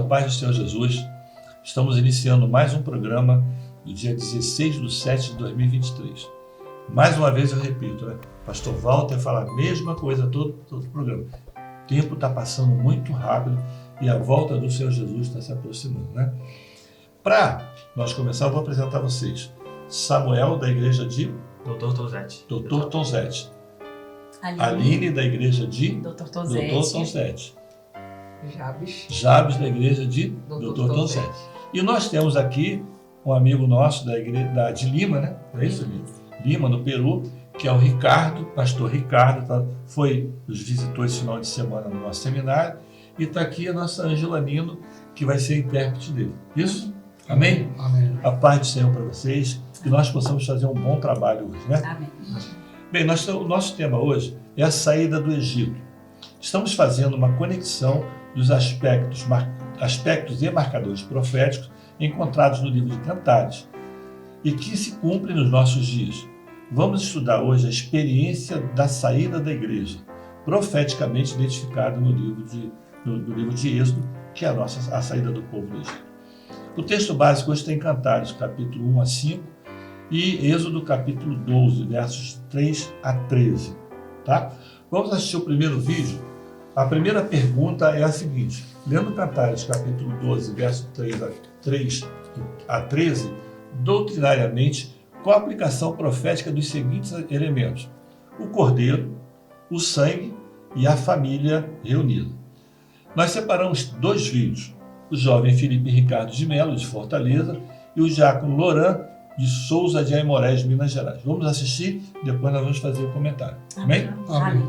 paz do Senhor Jesus. Estamos iniciando mais um programa do dia 16/7/2023. Mais uma vez eu repito, né? Pastor Walter fala a mesma coisa todo o programa. O tempo está passando muito rápido e a volta do Senhor Jesus está se aproximando, né? Para nós começar, eu vou apresentar a vocês Samuel, da igreja de Dr. Tonzetti. Dr. Tonzetti. Aline, da igreja de Dr. Tonzetti. Jabes, da igreja de Dr. Tonzetti. E nós temos aqui um amigo nosso da igreja de Lima, né? É isso, Lima, no Peru, que é o Ricardo, pastor Ricardo, nos visitou esse final de semana no nosso seminário, e está aqui a nossa Ângela Nino, que vai ser intérprete dele. Isso? Amém? Amém. A paz do Senhor para vocês, que nós possamos fazer um bom trabalho hoje, né? Amém. Bem, o nosso tema hoje é a saída do Egito. Estamos fazendo uma conexão dos aspectos e marcadores proféticos encontrados no livro de Cantares e que se cumprem nos nossos dias. Vamos estudar hoje a experiência da saída da igreja, profeticamente identificada no livro de Êxodo, que é a saída do povo do Egito. O texto básico hoje está em Cantares, capítulo 1 a 5, e Êxodo, capítulo 12, versos 3 a 13. Tá? Vamos assistir o primeiro vídeo. A primeira pergunta é a seguinte: lendo Cantares, capítulo 12, verso 3 a 13, doutrinariamente, qual a aplicação profética dos seguintes elementos? O cordeiro, o sangue e a família reunida. Nós separamos dois vídeos: o jovem Felipe Ricardo de Melo, de Fortaleza, e o diácono Loran de Souza de Aimorés, Minas Gerais. Vamos assistir, depois nós vamos fazer o comentário. Amém? Amém.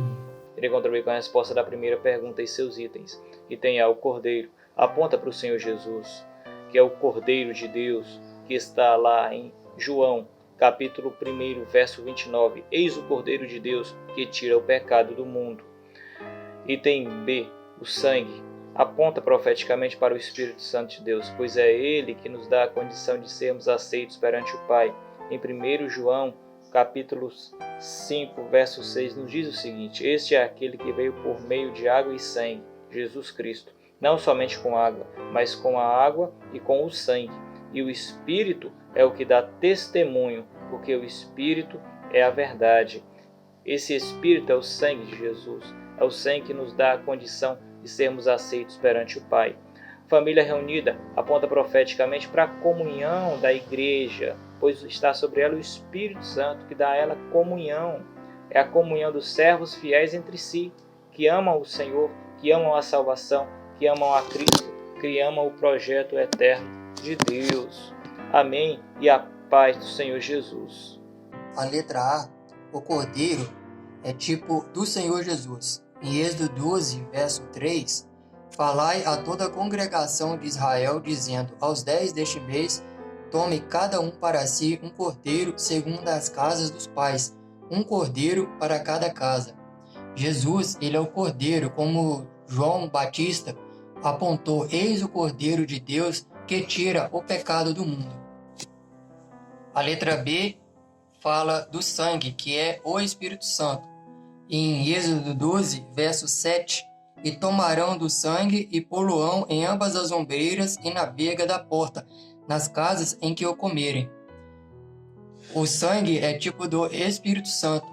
Irei contribuir com a resposta da primeira pergunta e seus itens. Item A, o Cordeiro. Aponta para o Senhor Jesus, que é o Cordeiro de Deus, que está lá em João, capítulo 1, verso 29. Eis o Cordeiro de Deus, que tira o pecado do mundo. Item B, o sangue. Aponta profeticamente para o Espírito Santo de Deus, pois é Ele que nos dá a condição de sermos aceitos perante o Pai. Em 1 João, capítulo 5, verso 6, nos diz o seguinte: este é aquele que veio por meio de água e sangue, Jesus Cristo, não somente com água, mas com a água e com o sangue. E o Espírito é o que dá testemunho, porque o Espírito é a verdade. Esse Espírito é o sangue de Jesus, é o sangue que nos dá a condição de sermos aceitos perante o Pai. Família reunida aponta profeticamente para a comunhão da igreja, pois está sobre ela o Espírito Santo, que dá a ela comunhão. É a comunhão dos servos fiéis entre si, que amam o Senhor, que amam a salvação, que amam a Cristo, que amam o projeto eterno de Deus. Amém? E a paz do Senhor Jesus. A letra A, o Cordeiro, é tipo do Senhor Jesus. Em Êxodo 12, verso 3, falai a toda a congregação de Israel, dizendo: aos 10 deste mês, tome cada um para si um cordeiro segundo as casas dos pais, um cordeiro para cada casa. Jesus, ele é o cordeiro, como João Batista apontou: eis o Cordeiro de Deus que tira o pecado do mundo. A letra B fala do sangue, que é o Espírito Santo. Em Êxodo 12, verso 7, e tomarão do sangue e pô-lo-ão em ambas as ombreiras e na verga da porta, nas casas em que o comerem. O sangue é tipo do Espírito Santo.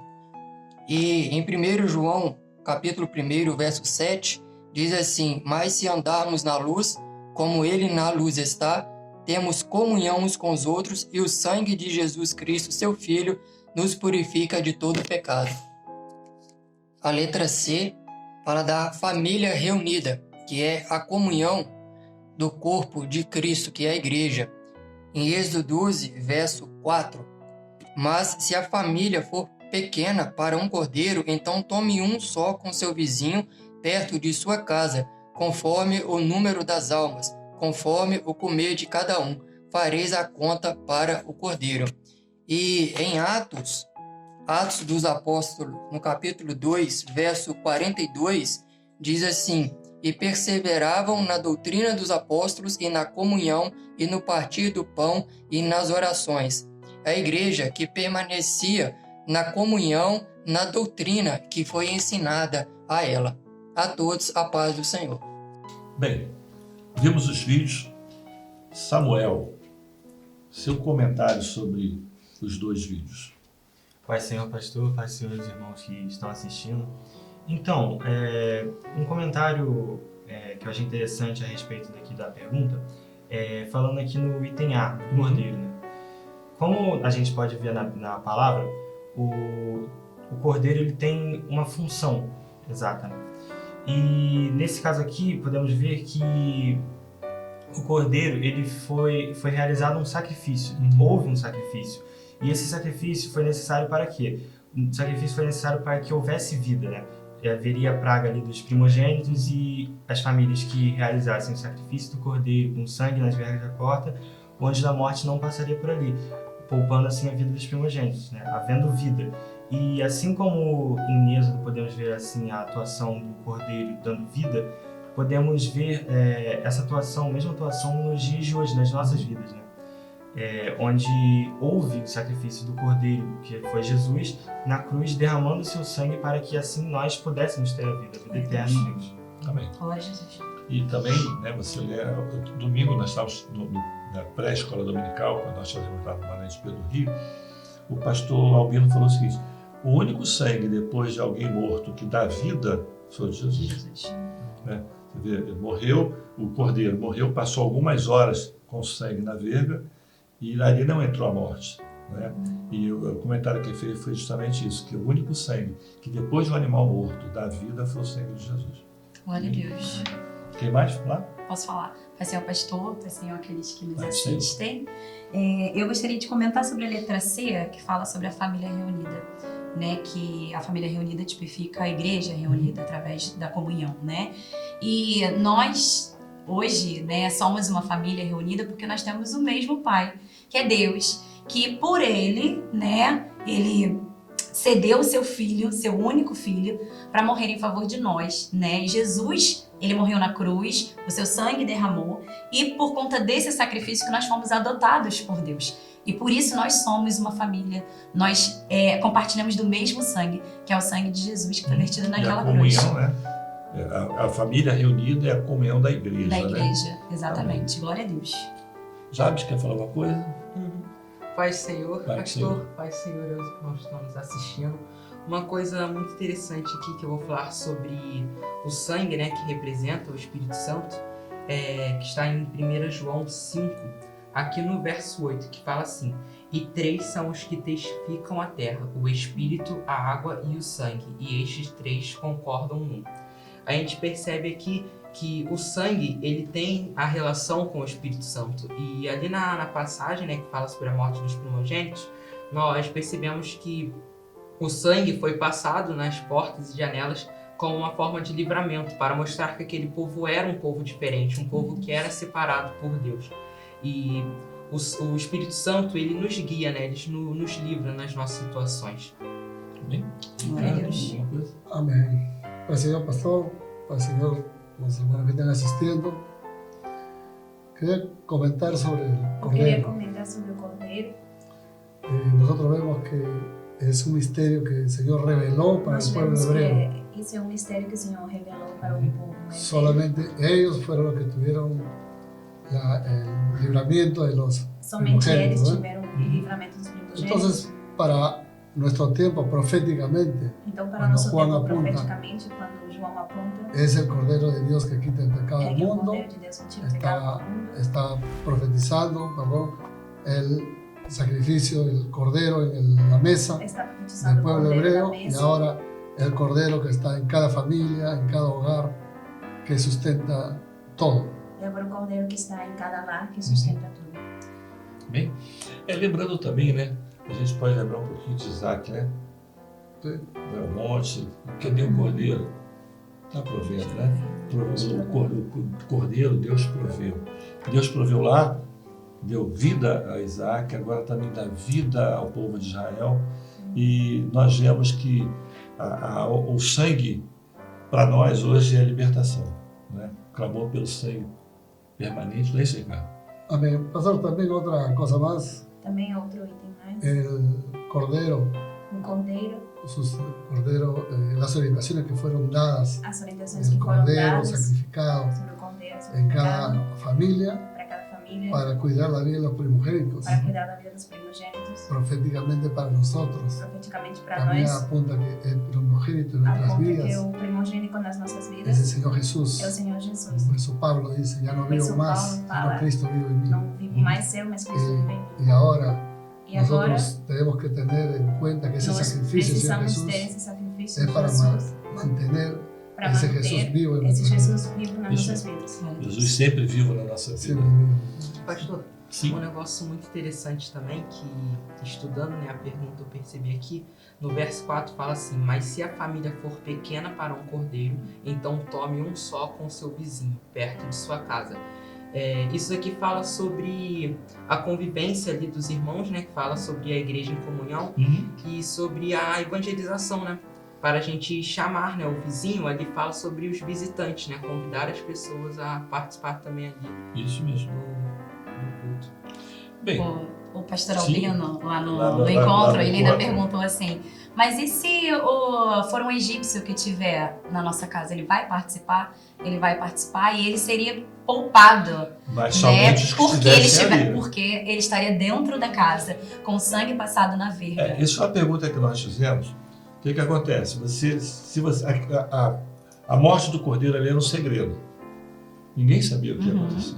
E em 1 João, capítulo 1, verso 7, diz assim: mas se andarmos na luz, como ele na luz está, temos comunhão uns com os outros, e o sangue de Jesus Cristo, seu Filho, nos purifica de todo pecado. A letra C fala da família reunida, que é a comunhão do corpo de Cristo, que é a igreja. Em Êxodo 12, verso 4, mas se a família for pequena para um cordeiro, então tome um só com seu vizinho perto de sua casa, conforme o número das almas, conforme o comer de cada um, fareis a conta para o cordeiro. E em Atos dos Apóstolos, no capítulo 2, verso 42, diz assim: e perseveravam na doutrina dos apóstolos e na comunhão e no partir do pão e nas orações. A igreja que permanecia na comunhão, na doutrina que foi ensinada a ela. A todos a paz do Senhor. Bem, Vimos os vídeos. Samuel, seu comentário sobre os 2 vídeos. Paz Senhor, pastor, paz Senhor, os irmãos que estão assistindo. Então, um comentário que eu achei interessante a respeito daqui da pergunta, falando aqui no item A, do cordeiro, né? Como a gente pode ver na palavra, o cordeiro ele tem uma função exata, né? E nesse caso aqui, podemos ver que o cordeiro ele foi realizado um sacrifício, houve um sacrifício. E esse sacrifício foi necessário para quê? O sacrifício foi necessário para que houvesse vida, né? Haveria a praga ali dos primogênitos e as famílias que realizassem o sacrifício do cordeiro com sangue nas vergas da porta, o anjo da morte não passaria por ali, poupando assim a vida dos primogênitos, né? Havendo vida. E assim como em Êxodo podemos ver assim a atuação do cordeiro dando vida, podemos ver essa atuação, mesma atuação nos dias de hoje, nas nossas vidas, né? Onde houve o sacrifício do cordeiro, que foi Jesus, na cruz, derramando o seu sangue para que assim nós pudéssemos ter a vida eterna em Deus. Amém. Glória a Jesus. E também, né, você lê, domingo nós estávamos na pré-escola dominical, quando nós fazíamos lá no Manente Pedro Rio, o pastor Albino falou o seguinte: o único sangue depois de alguém morto que dá vida foi o de Jesus. Né? Você vê, ele morreu, o cordeiro morreu, passou algumas horas com sangue na verga e ali não entrou a morte. Né? E o comentário que ele fez foi justamente isso, que o único sangue que depois de um animal morto dá vida foi o sangue de Jesus. Glória a Deus. Quem mais? Lá? Posso falar? Pai Senhor pastor, Pai Senhor aqueles que nos Pai assistem. Eu gostaria de comentar sobre a letra C, que fala sobre a família reunida, né? Que a família reunida tipifica a igreja reunida através da comunhão, né? E nós, hoje, né, somos uma família reunida porque nós temos o mesmo Pai, que é Deus, que por Ele, né, Ele cedeu o seu filho, seu único filho, para morrer em favor de nós, né? E Jesus, ele morreu na cruz, o seu sangue derramou, e por conta desse sacrifício que nós fomos adotados por Deus. E por isso nós somos uma família, nós compartilhamos do mesmo sangue, que é o sangue de Jesus, que foi vertido naquela cruz. A comunhão, né? A família reunida é a comunhão da igreja. Da igreja, né? exatamente. Amém. Glória a Deus. Jabes, quer falar alguma coisa? Pai Senhor, Pai pastor, Senhor. Pai Senhor, os irmãos que estão nos assistindo. Uma coisa muito interessante aqui que eu vou falar sobre o sangue, né, que representa o Espírito Santo, que está em 1 João 5, aqui no verso 8, que fala assim: e 3 são os que testificam a terra, o Espírito, a água e o sangue, e estes 3 concordam num. A gente percebe aqui que o sangue, ele tem a relação com o Espírito Santo. E ali na passagem, né, que fala sobre a morte dos primogênitos, nós percebemos que o sangue foi passado nas portas e janelas como uma forma de livramento, para mostrar que aquele povo era um povo diferente, um povo que era separado por Deus. E o Espírito Santo, ele nos guia, né, ele nos livra nas nossas situações. Amém? Glória a Deus. Alguma coisa? Amén. Pai Señor Pastor, Pai Señor los hermanos que están asistiendo. Quería comentar sobre el Eu queria Cordero. comentar sobre o Cordeiro. Nosotros vemos que es un misterio que el Señor reveló para Nós el pueblo vemos hebreo. que isso é um mistério que o Senhor revelou para o povo hebreu. Solamente ellos fueron los que tuvieron el libramiento de los Somente eles primogénitos, ¿no? tiveram o livramento dos primogênitos. Entonces, para nuestro tiempo, proféticamente, Então, para quando nosso Juan tempo, apunta, profeticamente, quando João aponta, es el Cordero de Dios que quita el pecado é del que o mundo. Cordeiro de Deus que tira o pecado do mundo. Está profetizando, perdón, el sacrificio del Cordero en la mesa Está del profetizando o pueblo Cordeiro hebreo na y mesa. ahora el Cordero que está en cada familia, en cada hogar, que sustenta todo. E agora o Cordeiro que está em cada lar, que sustenta tudo. Bem, lembrando também, né? A gente pode lembrar um pouquinho de Isaac, né? Sim. Vai ao monte, cadê o cordeiro? Está provendo, né? O cordeiro Deus proveu. Deus proveu lá, deu vida a Isaac, agora também dá vida ao povo de Israel. E nós vemos que o sangue, para nós hoje, é a libertação. Né? Clamou pelo sangue permanente, não é isso aí, cara? Amén. Pastor, también otra cosa más, Também outro item mais. el Cordero, O Cordeiro, las orientaciones que fueron dadas, as orientações el que foram Cordero dadas sacrificado, sobre o Cordeiro era su en pecado cada familia para cada familia, para cuidar la vida de los primogénitos, para cuidar la vida dos primogênitos, proféticamente para nosotros. profeticamente para También nós. apunta que el primogénito en nuestras Aponta que vidas o primogênito nas nossas es el vidas Señor é o Jesús. Senhor Jesus. Por eso Pablo dice, ya no Por eso vivo más, Pablo fala, sino Cristo vive en mí. Não vivo mais eu, mas Cristo vive em mim. Y ahora E agora nosotros tenemos que tener en cuenta que ese nós sacrificio del Señor precisamos ter Jesús esse sacrifício es de para Jesus mantener para ese Jesús manter vivo en esse nuestras vidas. Jesus vivo nas Isso. nossas vidas. Jesus sempre vivo na nossa vida. Siempre vivo. Pastor, Sim. um negócio muito interessante também, que estudando, né, a pergunta eu percebi aqui, no verso 4 fala assim: mas se a família for pequena para um cordeiro, então tome um só com seu vizinho, perto de sua casa. Isso aqui fala sobre a convivência ali dos irmãos, né, que fala sobre a igreja em comunhão Uhum. e sobre a evangelização, né, para a gente chamar, né, o vizinho. Ali fala sobre os visitantes, né, convidar as pessoas a participar também ali Isso mesmo. do culto. Bem, O pastor Sim. Albino, lá no Lá no encontro, ele ainda encontro. perguntou assim, mas e se for um egípcio que tiver na nossa casa, ele vai participar? Ele vai participar e ele seria poupado, mas né? somente os que Porque ele, estivessem ali. porque ele estaria dentro da casa, com sangue passado na verga. Isso é uma pergunta que nós fizemos. O que acontece? A morte do cordeiro ali era um segredo. Ninguém sabia o que ia Uhum. acontecer.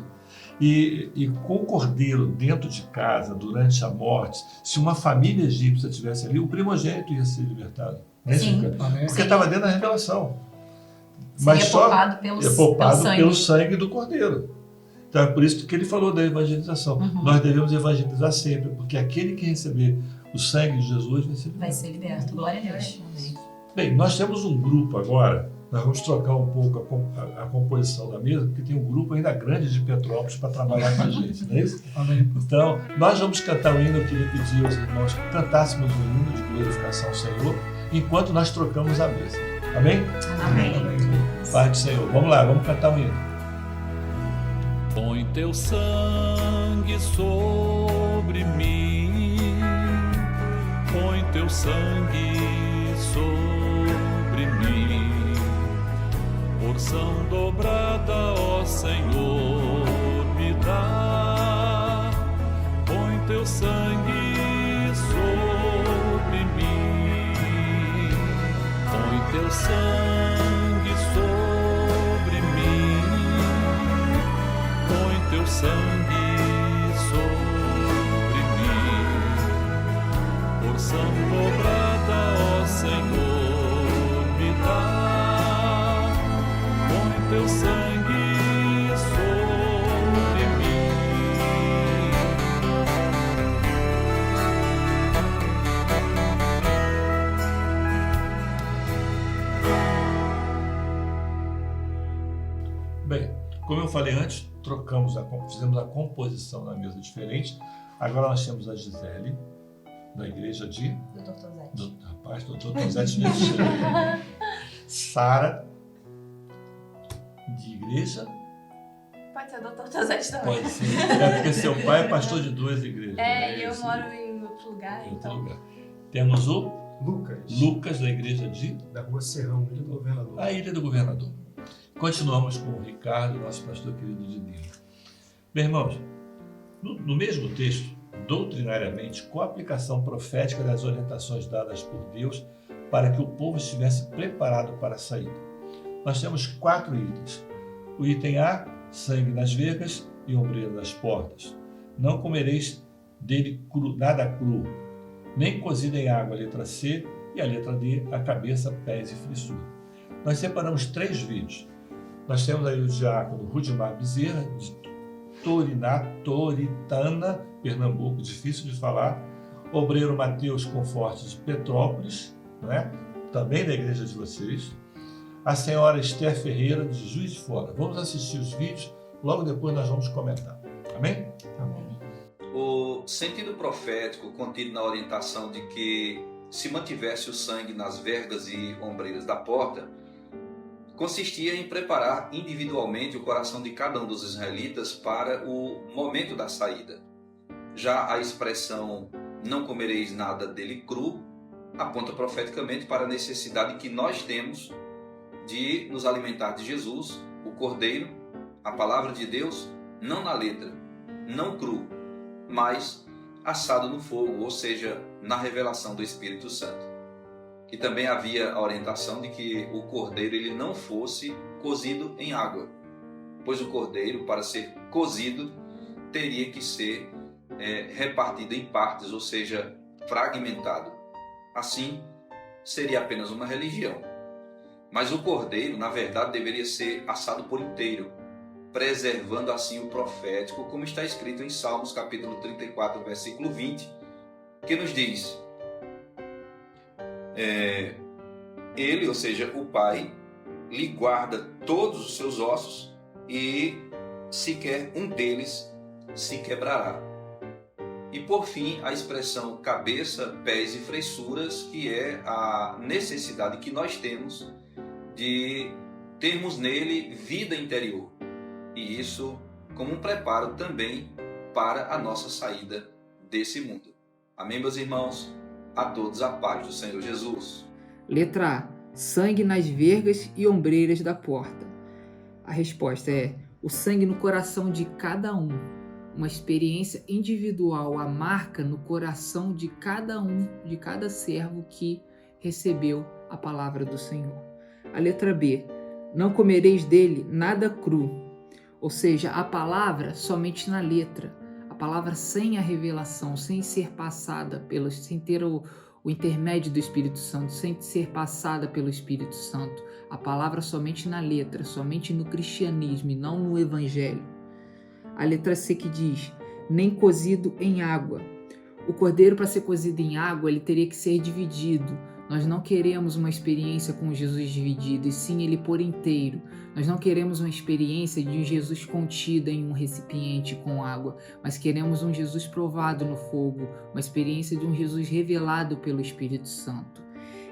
E com o cordeiro dentro de casa, durante a morte, se uma família egípcia estivesse ali, o primogênito ia ser libertado. Não é isso, Sim. cara? Amén. Porque Sim. estava dentro da revelação. Seria Mas só poupado pelo, é poupado sangue. pelo sangue do cordeiro. Então é por isso que ele falou da evangelização. Uhum. Nós devemos evangelizar sempre, porque aquele que receber o sangue de Jesus vai ser Vai libertado. ser liberto. Glória a Deus. Bem, nós temos um grupo agora, nós vamos trocar um pouco a composição da mesa, porque tem um grupo ainda grande de Petrópolis para trabalhar com a gente, não é isso? Amén. Então, nós vamos cantar o hino. Eu queria pedir aos irmãos que cantássemos o hino de glorificação ao Senhor, enquanto nós trocamos a mesa. Amém? Amém. Pai do Senhor. Vamos lá, vamos cantar o hino. Põe teu sangue sobre mim, põe teu sangue sobre mim, porção dobrada, ó Senhor, me dá, põe teu sangue sobre mim, põe teu sangue sobre mim, põe teu sangue sobre mim, porção dobrada, ó Senhor, me dá, põe teu sangue sobre mim. Bem, como eu falei antes, fizemos a composição na mesa diferente. Agora nós temos a Gisele, da igreja de... Doutor Tozete. Rapaz, doutor Tozete mesmo. Sara, de igreja. Pode ser doutor Tozete também. Pode ser. É porque seu pai é pastor de duas igrejas. É, e eu isso? moro em outro lugar, Em outro então. lugar. Temos o Lucas, Lucas, da igreja de... da Rua Serrão, Ilha do Governador. A Ilha do Governador. Continuamos com o Ricardo, nosso pastor querido de Deus. Bem, irmãos, no mesmo texto, doutrinariamente, com a aplicação profética das orientações dadas por Deus para que o povo estivesse preparado para a saída. Nós temos 4 itens. O item A, sangue nas vergas e ombreira das portas. Não comereis dele nada cru, nem cozido em água, a letra C, e a letra D, a cabeça, pés e frissura. Nós separamos 3 vídeos. Nós temos aí o diácono Rudimar Bezerra, de Toritana, Pernambuco, difícil de falar. Obreiro Mateus Confortes de Petrópolis, né? Também da igreja de vocês. A senhora Esther Ferreira, de Juiz de Fora. Vamos assistir os vídeos, logo depois nós vamos comentar. Amém? O sentido profético contido na orientação de que se mantivesse o sangue nas vergas e ombreiras da porta consistia em preparar individualmente o coração de cada um dos israelitas para o momento da saída. Já a expressão não comereis nada dele cru aponta profeticamente para a necessidade que nós temos de nos alimentar de Jesus, o Cordeiro, a palavra de Deus não na letra, não cru, mas assado no fogo, ou seja, na revelação do Espírito Santo. E também havia a orientação de que o cordeiro ele não fosse cozido em água, pois o cordeiro, para ser cozido, teria que ser repartido em partes, ou seja, fragmentado. Assim, seria apenas uma religião. Mas o cordeiro, na verdade, deveria ser assado por inteiro, preservando assim o profético, como está escrito em Salmos capítulo 34, versículo 20, que nos diz: ele, ou seja, o Pai, lhe guarda todos os seus ossos e sequer um deles se quebrará. E por fim, a expressão cabeça, pés e fressuras, que é a necessidade que nós temos de termos nele vida interior. E isso como um preparo também para a nossa saída desse mundo. Amém, meus irmãos? A todos a paz do Senhor Jesus. Letra A. Sangue nas vergas e ombreiras da porta. A resposta é o sangue no coração de cada um. Uma experiência individual, a marca no coração de cada um, de cada servo que recebeu a palavra do Senhor. A letra B. Não comereis dele nada cru. Ou seja, a palavra somente na letra. A palavra sem a revelação, sem ser passada sem ter o intermédio do Espírito Santo, sem ser passada pelo Espírito Santo. A palavra somente na letra, somente no cristianismo e não no evangelho. A letra C que diz, nem cozido em água. O cordeiro, para ser cozido em água, ele teria que ser dividido. Nós não queremos uma experiência com Jesus dividido, e sim ele por inteiro. Nós não queremos uma experiência de um Jesus contido em um recipiente com água, mas queremos um Jesus provado no fogo, uma experiência de um Jesus revelado pelo Espírito Santo.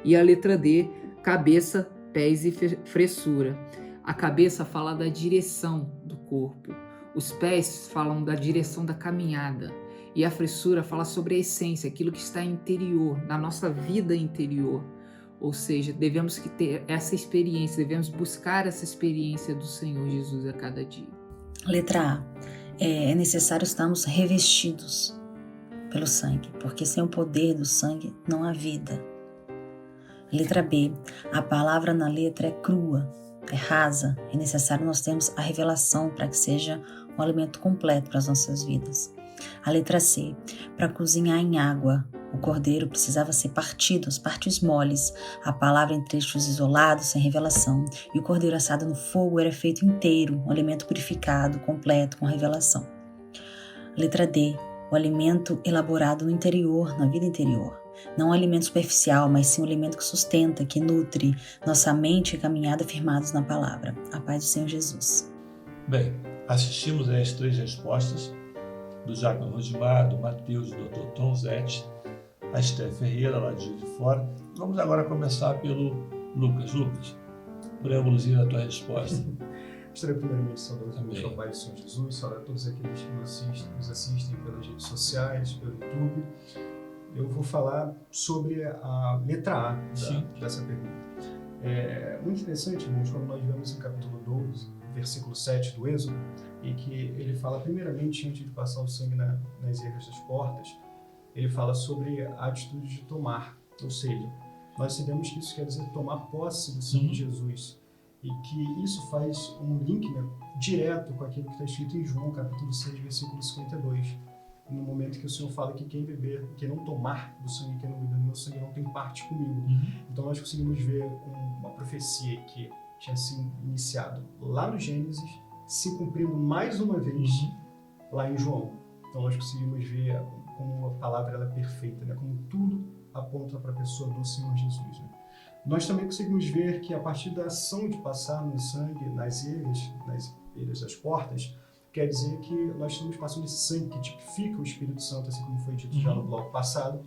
E a letra D, cabeça, pés e fressura. A cabeça fala da direção do corpo. Os pés falam da direção da caminhada. E a fressura fala sobre a essência, aquilo que está interior, na nossa vida interior. Ou seja, devemos que ter essa experiência, devemos buscar essa experiência do Senhor Jesus a cada dia. Letra A. É necessário estarmos revestidos pelo sangue, porque sem o poder do sangue não há vida. Letra B. A palavra na letra é crua, é rasa. É necessário nós termos a revelação para que seja um alimento completo para as nossas vidas. A letra C. Para cozinhar em água, o cordeiro precisava ser partido, as partes moles, a palavra em trechos isolados, sem revelação. E o cordeiro assado no fogo era feito inteiro, um alimento purificado, completo, com revelação. Letra D. O alimento elaborado no interior, na vida interior. Não um alimento superficial, mas sim um alimento que sustenta, que nutre nossa mente e caminhada firmados na palavra. A paz do Senhor Jesus. Bem, assistimos às 3 respostas do Diácono Rosimar, do Mateus, do Dr. Tom Zete, a Esté Ferreira, lá de Juiz de Fora. Vamos agora começar pelo Lucas. Lucas, preâmbulozinho da tua resposta. Gostaria primeiramente de saudar os amigos do Pai do Senhor Jesus, saudar todos aqueles que nos assistem pelas redes sociais, pelo YouTube. Eu vou falar sobre a letra A dessa pergunta. É muito interessante, irmãos, como nós vemos em capítulo 12, versículo 7 do Êxodo, e que ele fala primeiramente, antes de passar o sangue nas ervas das portas, ele fala sobre a atitude de tomar, ou seja, nós sabemos que isso quer dizer tomar posse do sangue de Jesus, e que isso faz um link direto com aquilo que está escrito em João, capítulo 6, versículo 52, no momento que o Senhor fala que quem beber, quem não tomar do sangue, quem não beber do meu sangue não tem parte comigo. Então nós conseguimos ver uma profecia que tinha sido iniciado lá no Gênesis, se cumprindo mais uma vez lá em João. Então nós conseguimos ver como a palavra ela é perfeita, né? Como tudo aponta para a pessoa do Senhor Jesus. Né? Nós também conseguimos ver que a partir da ação de passar no sangue nas ervas das portas, quer dizer que nós estamos passando esse sangue que tipifica o Espírito Santo, assim como foi dito já no bloco passado,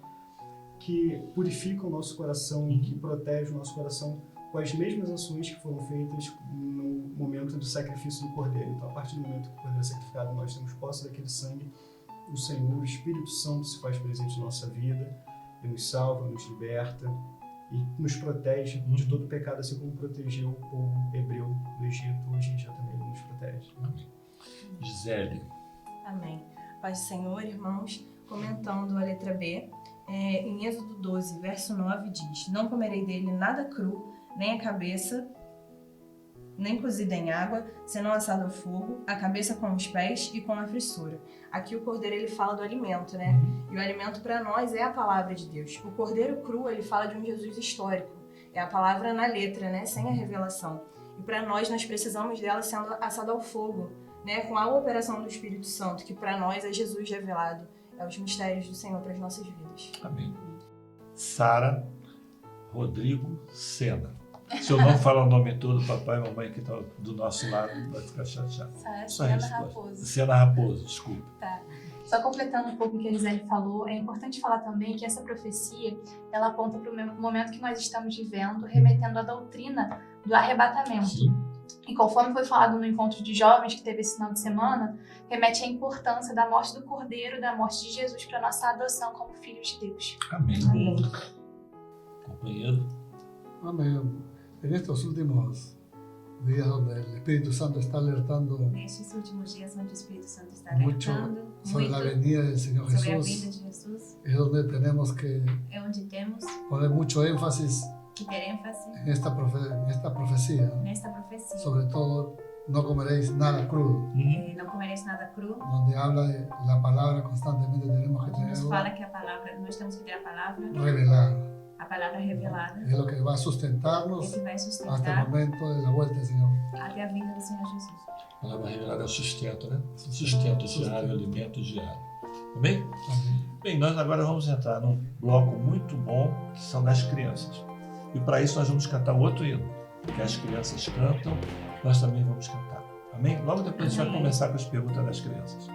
que purifica o nosso coração, que protege o nosso coração com as mesmas ações que foram feitas no momento do sacrifício do Cordeiro. Então, a partir do momento que o Cordeiro é sacrificado, nós temos posse daquele sangue, o Senhor, o Espírito Santo se faz presente na nossa vida, e nos salva, nos liberta e nos protege de todo pecado, assim como protegeu o povo hebreu do Egito, hoje em dia também nos nos protege. Amém. Gisele. Amém. Paz do Senhor, irmãos, comentando a letra B, em Êxodo 12, verso 9 diz: Não comerei dele nada cru, nem a cabeça, nem cozida em água, senão assado ao fogo, a cabeça com os pés e com a frissura. Aqui o cordeiro ele fala do alimento, né? E o alimento para nós é a palavra de Deus. O cordeiro cru ele fala de um Jesus histórico. É a palavra na letra, né? Sem a revelação. E para nós precisamos dela sendo assada ao fogo, né? Com a operação do Espírito Santo, que para nós é Jesus revelado. É os mistérios do Senhor para as nossas vidas. Amém. Sara Rodrigo Sena. Se eu não falar o nome todo, papai e mamãe que estão do nosso lado vai ficar chateado. Sena Raposo. Sena Raposo, desculpa. Tá. Só completando um pouco o que a Gisele falou, é importante falar também que essa profecia, ela aponta para o momento que nós estamos vivendo, remetendo à doutrina do arrebatamento. Sim. E conforme foi falado no encontro de jovens que teve esse final de semana, remete à importância da morte do Cordeiro, da morte de Jesus para a nossa adoção como filhos de Deus. Amém. Companheiro. Amén. En estos últimos días donde el Espíritu Santo está alertando Nestes últimos dias, onde o Espírito Santo está mucho alertando sobre la venida del Señor sobre a vinda Jesús, de Jesus, es donde tenemos que é onde temos poner mucho énfasis que ter ênfase en esta profecía. nesta profecia. Sobre todo, no comeréis nada crudo, Não comereis nada cru. donde habla de la palabra constantemente tenemos que Nos fala tenerla que a palavra, nós temos que ter a palavra revelada. a palavra revelada, Es lo que va a sustentarnos que vai hasta el sustentar momento de la vuelta del Señor. até a vinda do Senhor Jesus. A palavra revelada é o sustento, né? Sustento diário, alimento diário. Amém? Bem, nós agora vamos entrar num bloco muito bom, que são das crianças. E para isso nós vamos cantar outro hino, que as crianças cantam, nós também vamos cantar. Amém? Logo depois a gente vai começar com as perguntas das crianças.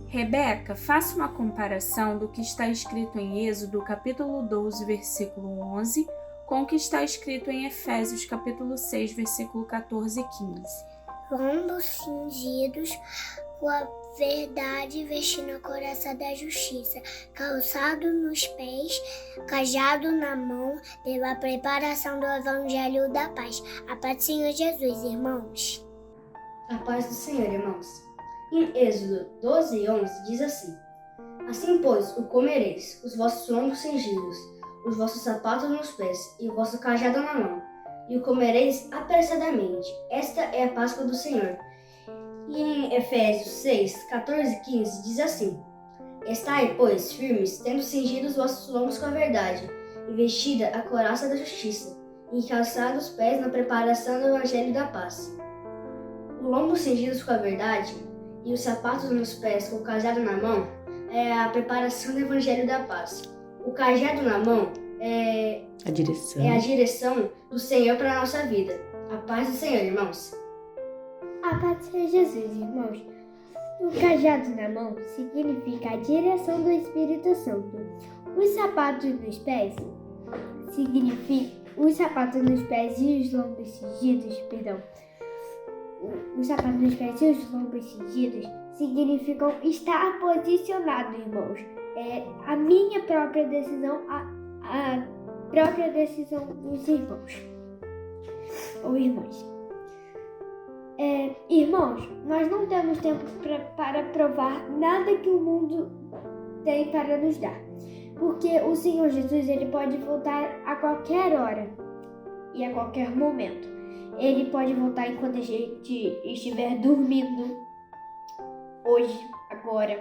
Rebeca, faça uma comparação do que está escrito em Êxodo, capítulo 12, versículo 11, com o que está escrito em Efésios, capítulo 6, versículo 14 e 15. Lombos cingidos com a verdade, vestindo a couraça da justiça, calçado nos pés, cajado na mão, pela preparação do evangelho da paz. A paz do Senhor Jesus, irmãos. A paz do Senhor, irmãos. Em Êxodo 12:11 diz assim: Assim, pois, o comereis, os vossos lombos cingidos, os vossos sapatos nos pés e o vosso cajado na mão, e o comereis apressadamente. Esta é a Páscoa do Senhor. E em Efésios 6:14-15 diz assim: Estai, pois, firmes, tendo cingido os vossos lombos com a verdade, e vestida a couraça da justiça, e calçados os pés na preparação do evangelho da paz. O lombo cingidos com a verdade e os sapatos nos pés com o cajado na mão é a preparação do evangelho da paz. O cajado na mão é a direção do Senhor para a nossa vida. A paz do Senhor, irmãos. A paz do Senhor Jesus, irmãos. O cajado na mão significa a direção do Espírito Santo. Os sapatos nos pés e os lombos cingidos, Os sapatos nos pés e os lombos cingidos significam estar posicionado, irmãos. É a minha própria decisão, a própria decisão dos irmãos ou irmãs. Irmãos, nós não temos tempo para provar nada que o mundo tem para nos dar, porque o Senhor Jesus ele pode voltar a qualquer hora e a qualquer momento. Ele pode voltar enquanto a gente estiver dormindo, hoje, agora.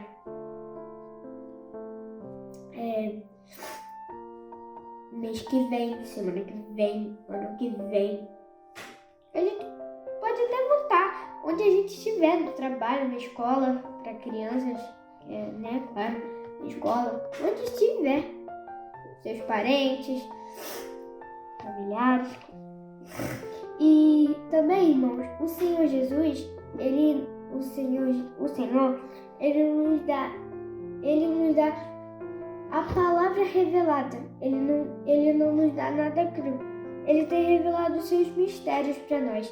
Mês que vem, semana que vem, ano que vem. A gente pode até voltar onde a gente estiver, no trabalho, na escola, para crianças, né, claro, na escola, onde estiver. Seus parentes, familiares. E também, irmãos, o Senhor Jesus, ele nos dá a palavra revelada. Ele não nos dá nada cru. Ele tem revelado os seus mistérios para nós.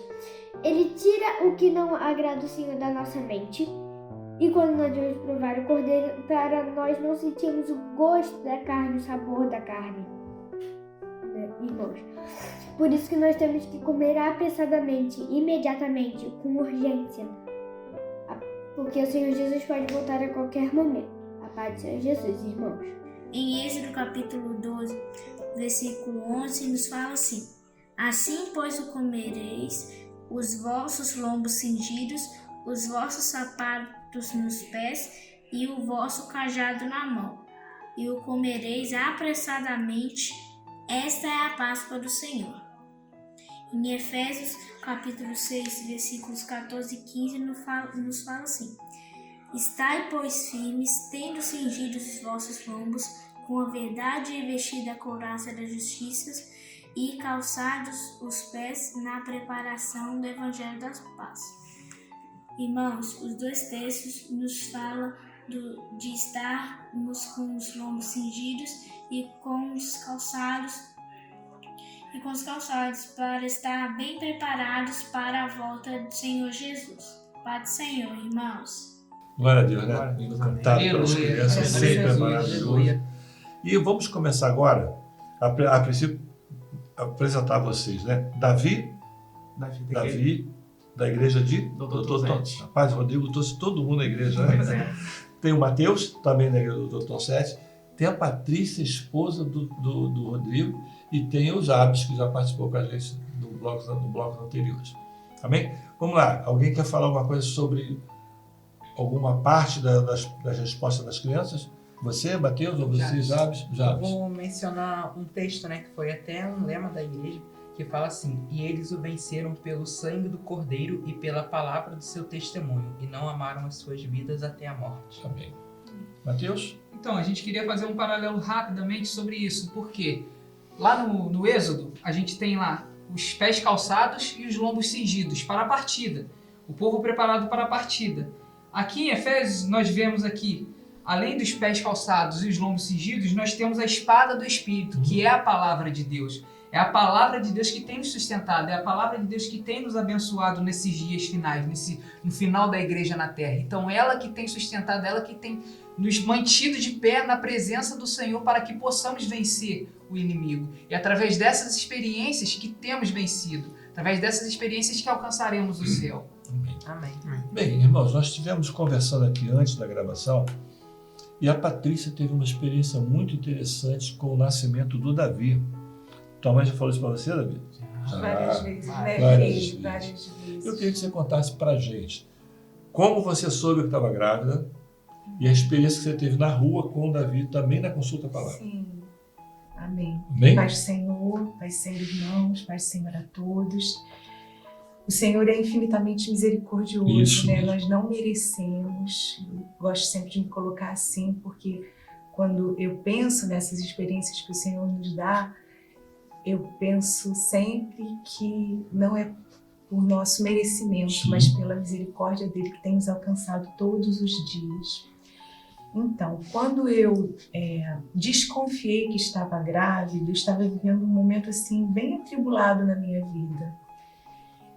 Ele tira o que não agrada o Senhor da nossa mente. E quando nós vamos provar o cordeiro, para nós não sentimos o gosto da carne, o sabor da carne, né, irmãos? Por isso que nós temos que comer apressadamente, imediatamente, com urgência. Porque o Senhor Jesus pode voltar a qualquer momento. A paz do Senhor Jesus, irmãos. Em Êxodo capítulo 12, versículo 11, nos fala assim: Assim, pois, o comereis, os vossos lombos cingidos, os vossos sapatos nos pés e o vosso cajado na mão, e o comereis apressadamente. Esta é a Páscoa do Senhor. Em Efésios capítulo 6, versículos 14 e 15, nos fala assim: Estai, pois, firmes, tendo cingido os vossos lombos com a verdade e vestida a couraça da justiça e calçados os pés na preparação do evangelho da paz. Irmãos, os dois textos nos falam de estarmos com os lombos cingidos e com os calçados para estar bem preparados para a volta do Senhor Jesus. Paz do Senhor, irmãos. Glória a Deus, né? Encantado pelas crianças, sempre é maravilhoso. E vamos começar agora, a princípio, apresentar a vocês, né? Davi, da igreja de Dr. Rapaz, Rodrigo trouxe todo mundo na igreja, né? Tem o Mateus, também da igreja do Dr. Sete. Tem a Patrícia, esposa do Rodrigo, e tem o Jabes, que já participou com a gente no bloco anterior. Amém? Vamos lá, alguém quer falar alguma coisa sobre alguma parte das respostas das crianças? Você, Mateus, ou você, Jabes? Vou mencionar um texto, né, que foi até um lema da igreja, que fala assim: E eles o venceram pelo sangue do Cordeiro e pela palavra do seu testemunho, e não amaram as suas vidas até a morte. Amém. Mateus? Então, a gente queria fazer um paralelo rapidamente sobre isso, porque lá no Êxodo, a gente tem lá os pés calçados e os lombos cingidos para a partida, o povo preparado para a partida. Aqui em Efésios, nós vemos aqui, além dos pés calçados e os lombos cingidos, nós temos a espada do Espírito, que é a palavra de Deus. É a palavra de Deus que tem nos sustentado, é a palavra de Deus que tem nos abençoado nesses dias finais, no final da igreja na terra. Então ela que tem sustentado, ela que tem nos mantido de pé na presença do Senhor para que possamos vencer o inimigo. E através dessas experiências que temos vencido, através dessas experiências que alcançaremos o céu. Amém. Bem, irmãos, nós estivemos conversando aqui antes da gravação e a Patrícia teve uma experiência muito interessante com o nascimento do Davi. Tua mãe já falou isso para você, Davi? Várias vezes, né? Várias vezes. Eu queria que você contasse para a gente como você soube que estava grávida e a experiência que você teve na rua com o Davi, também na consulta palavra. Sim. Amém. Amém? Paz do Senhor, paz do Senhor, irmãos, paz do Senhor a todos. O Senhor é infinitamente misericordioso, Isso né? mesmo. Nós não merecemos. Eu gosto sempre de me colocar assim, porque quando eu penso nessas experiências que o Senhor nos dá, eu penso sempre que não é por nosso merecimento, Sim. mas pela misericórdia dele que tem nos alcançado todos os dias. Então, quando eu desconfiei que estava grávida, eu estava vivendo um momento assim bem atribulado na minha vida.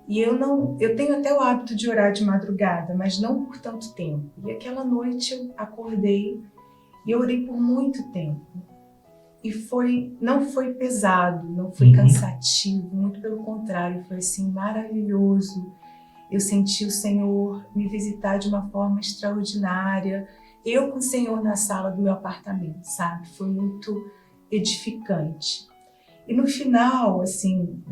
E eu tenho até o hábito de orar de madrugada, mas não por tanto tempo. E aquela noite eu acordei e eu orei por muito tempo. E não foi pesado, não foi cansativo, muito pelo contrário, foi assim maravilhoso. Eu senti o Senhor me visitar de uma forma extraordinária. Eu com o Senhor na sala do meu apartamento, sabe? Foi muito edificante. E no final, assim,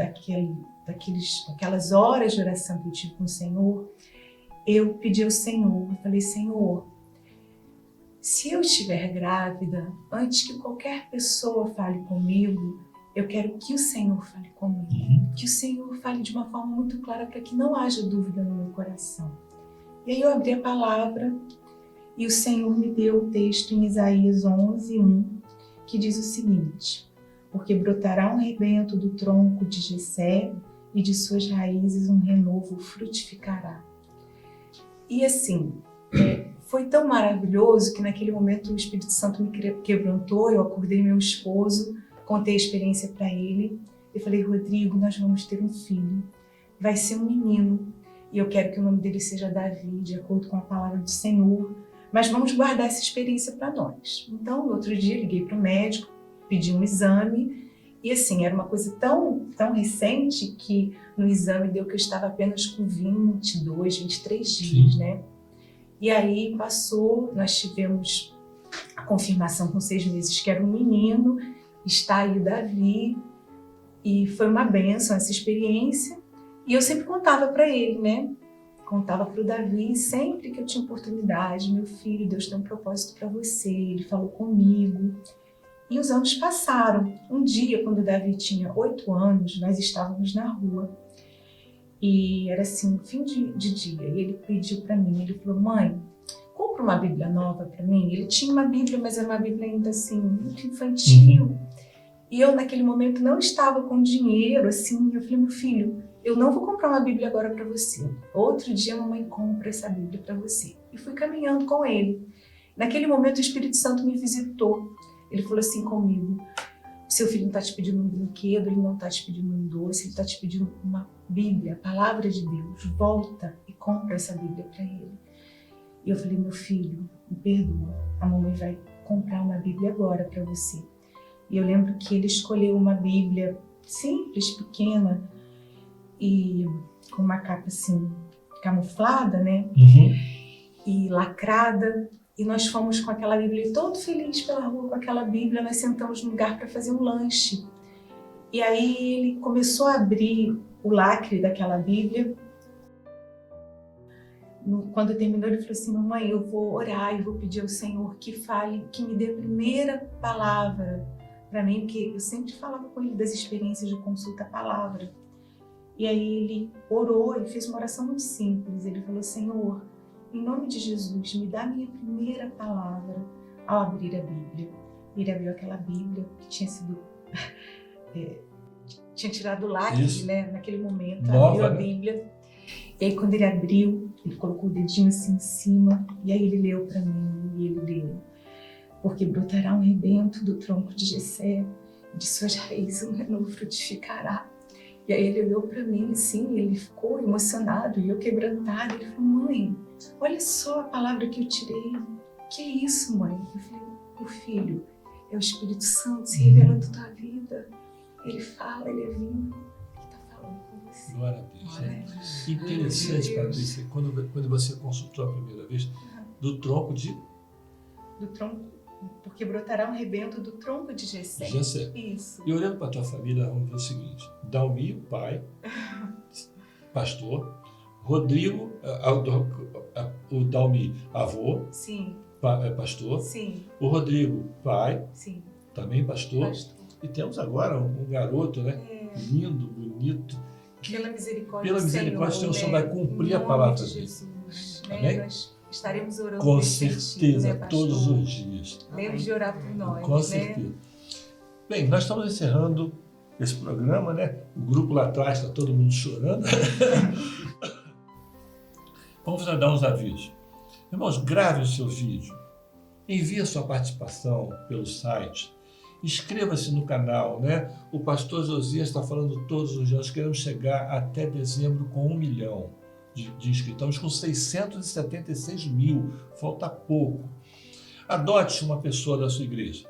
daquelas horas de oração que eu tive com o Senhor, eu pedi ao Senhor, eu falei, Senhor, se eu estiver grávida, antes que qualquer pessoa fale comigo, eu quero que o Senhor fale comigo. Que o Senhor fale de uma forma muito clara para que não haja dúvida no meu coração. E aí eu abri a palavra e o Senhor me deu o texto em Isaías 11:1, que diz o seguinte: porque brotará um rebento do tronco de Jessé e de suas raízes um renovo frutificará. E assim, foi tão maravilhoso que naquele momento o Espírito Santo me quebrantou, eu acordei meu esposo, contei a experiência para ele, eu falei, Rodrigo, nós vamos ter um filho, vai ser um menino, e eu quero que o nome dele seja Davi, de acordo com a palavra do Senhor, mas vamos guardar essa experiência para nós. Então, no outro dia, liguei para o médico, pedi um exame, e assim, era uma coisa tão recente que no exame deu que eu estava apenas com 22, 23 dias, né? E aí passou, nós tivemos a confirmação com 6 meses que era um menino, está aí o Davi, e foi uma bênção essa experiência, e eu sempre contava para ele, né? Contava para o Davi, sempre que eu tinha oportunidade, meu filho, Deus tem um propósito para você, ele falou comigo. E os anos passaram. Um dia, quando o Davi tinha 8 anos, nós estávamos na rua. E era assim, fim de dia. E ele pediu para mim, ele falou, mãe, compra uma Bíblia nova para mim. Ele tinha uma Bíblia, mas era uma Bíblia ainda assim, muito infantil. E eu, naquele momento, não estava com dinheiro, assim. Eu falei, meu filho, eu não vou comprar uma Bíblia agora para você. Outro dia a mamãe compra essa Bíblia para você. E fui caminhando com ele. Naquele momento o Espírito Santo me visitou. Ele falou assim comigo, seu filho não está te pedindo um brinquedo, ele não está te pedindo um doce, ele está te pedindo uma Bíblia, a palavra de Deus. Volta e compra essa Bíblia para ele. E eu falei, meu filho, me perdoa, a mamãe vai comprar uma Bíblia agora para você. E eu lembro que ele escolheu uma Bíblia simples, pequena, e com uma capa assim, camuflada, né? E lacrada. E nós fomos com aquela Bíblia, todo feliz pela rua com aquela Bíblia, nós sentamos no lugar para fazer um lanche. E aí ele começou a abrir o lacre daquela Bíblia. Quando terminou, ele falou assim, mamãe, eu vou orar e vou pedir ao Senhor que fale, que me dê a primeira palavra para mim, porque eu sempre falava com ele das experiências de consulta à palavra. E aí ele orou e fez uma oração muito simples. Ele falou, Senhor, em nome de Jesus, me dá a minha primeira palavra ao abrir a Bíblia. Ele abriu aquela Bíblia que tinha sido... tinha tirado o lacre, né? Naquele momento, abriu a Bíblia. E aí quando ele abriu, ele colocou o dedinho assim em cima, e aí ele leu para mim, e ele leu. Porque brotará um rebento do tronco de Jessé, de suas raízes um renovo frutificará. E aí ele olhou para mim assim, ele ficou emocionado e eu quebrantada. Ele falou, mãe, olha só a palavra que eu tirei. Que é isso, mãe? Eu falei, o filho, é o Espírito Santo se revelando na tua vida. Ele fala, ele é vivo, ele está falando com você. Glória a Deus. Né? Interessante, Patrícia, quando você consultou a primeira vez, do tronco de... Do tronco, porque brotará um rebento do tronco de Jessé. Isso. E olhando para a tua família, vamos ver o seguinte, Dalmi, o pai, pastor, Rodrigo, o Dalmi, avô, sim. Pastor, sim. O Rodrigo, pai, sim. Também pastor. E temos agora um garoto, né? Lindo, bonito. Pela misericórdia Pela misericórdia do Senhor, né? Vai cumprir a palavra de Jesus. Amém? Nós estaremos orando com nesse certeza, sentido, né, todos os dias. Lembre de orar por nós. Com certeza. Bem, nós estamos encerrando esse programa, né? O grupo lá atrás está todo mundo chorando. Vamos dar uns avisos. Irmãos, grave o seu vídeo. Envie a sua participação pelo site. Inscreva-se no canal, né? O pastor Josias está falando todos os dias. Nós queremos chegar até dezembro com 1 milhão de inscritos. Estamos com 676 mil. Falta pouco. Adote uma pessoa da sua igreja.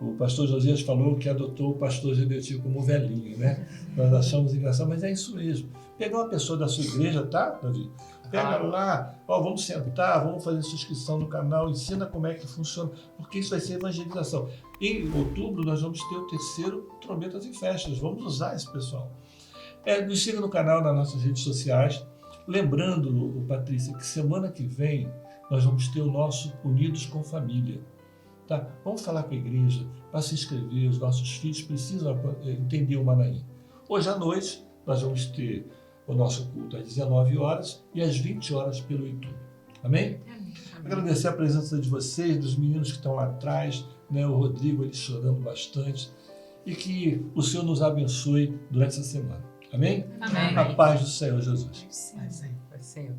O pastor Josias falou que adotou o pastor Gedetil como velhinho, né? Nós achamos engraçado, mas é isso mesmo. Pegar uma pessoa da sua igreja, tá, Davi? Pega lá, ó, vamos sentar, vamos fazer sua inscrição no canal, ensina como é que funciona, porque isso vai ser evangelização. Em outubro nós vamos ter o 3º Trombetas e Festas, vamos usar esse pessoal. Nos siga no canal, nas nossas redes sociais. Lembrando, Patrícia, que semana que vem nós vamos ter o nosso Unidos com Família. Tá? Vamos falar com a igreja para se inscrever, os nossos filhos precisam entender o Manaim. Hoje à noite nós vamos ter o nosso culto às 19 horas e às 20 horas pelo YouTube. Amém? Amém. Agradecer a presença de vocês, dos meninos que estão lá atrás, né? O Rodrigo ele chorando bastante, e que o Senhor nos abençoe durante essa semana. Amém? Amém. A paz do Senhor Jesus. Vai, Senhor.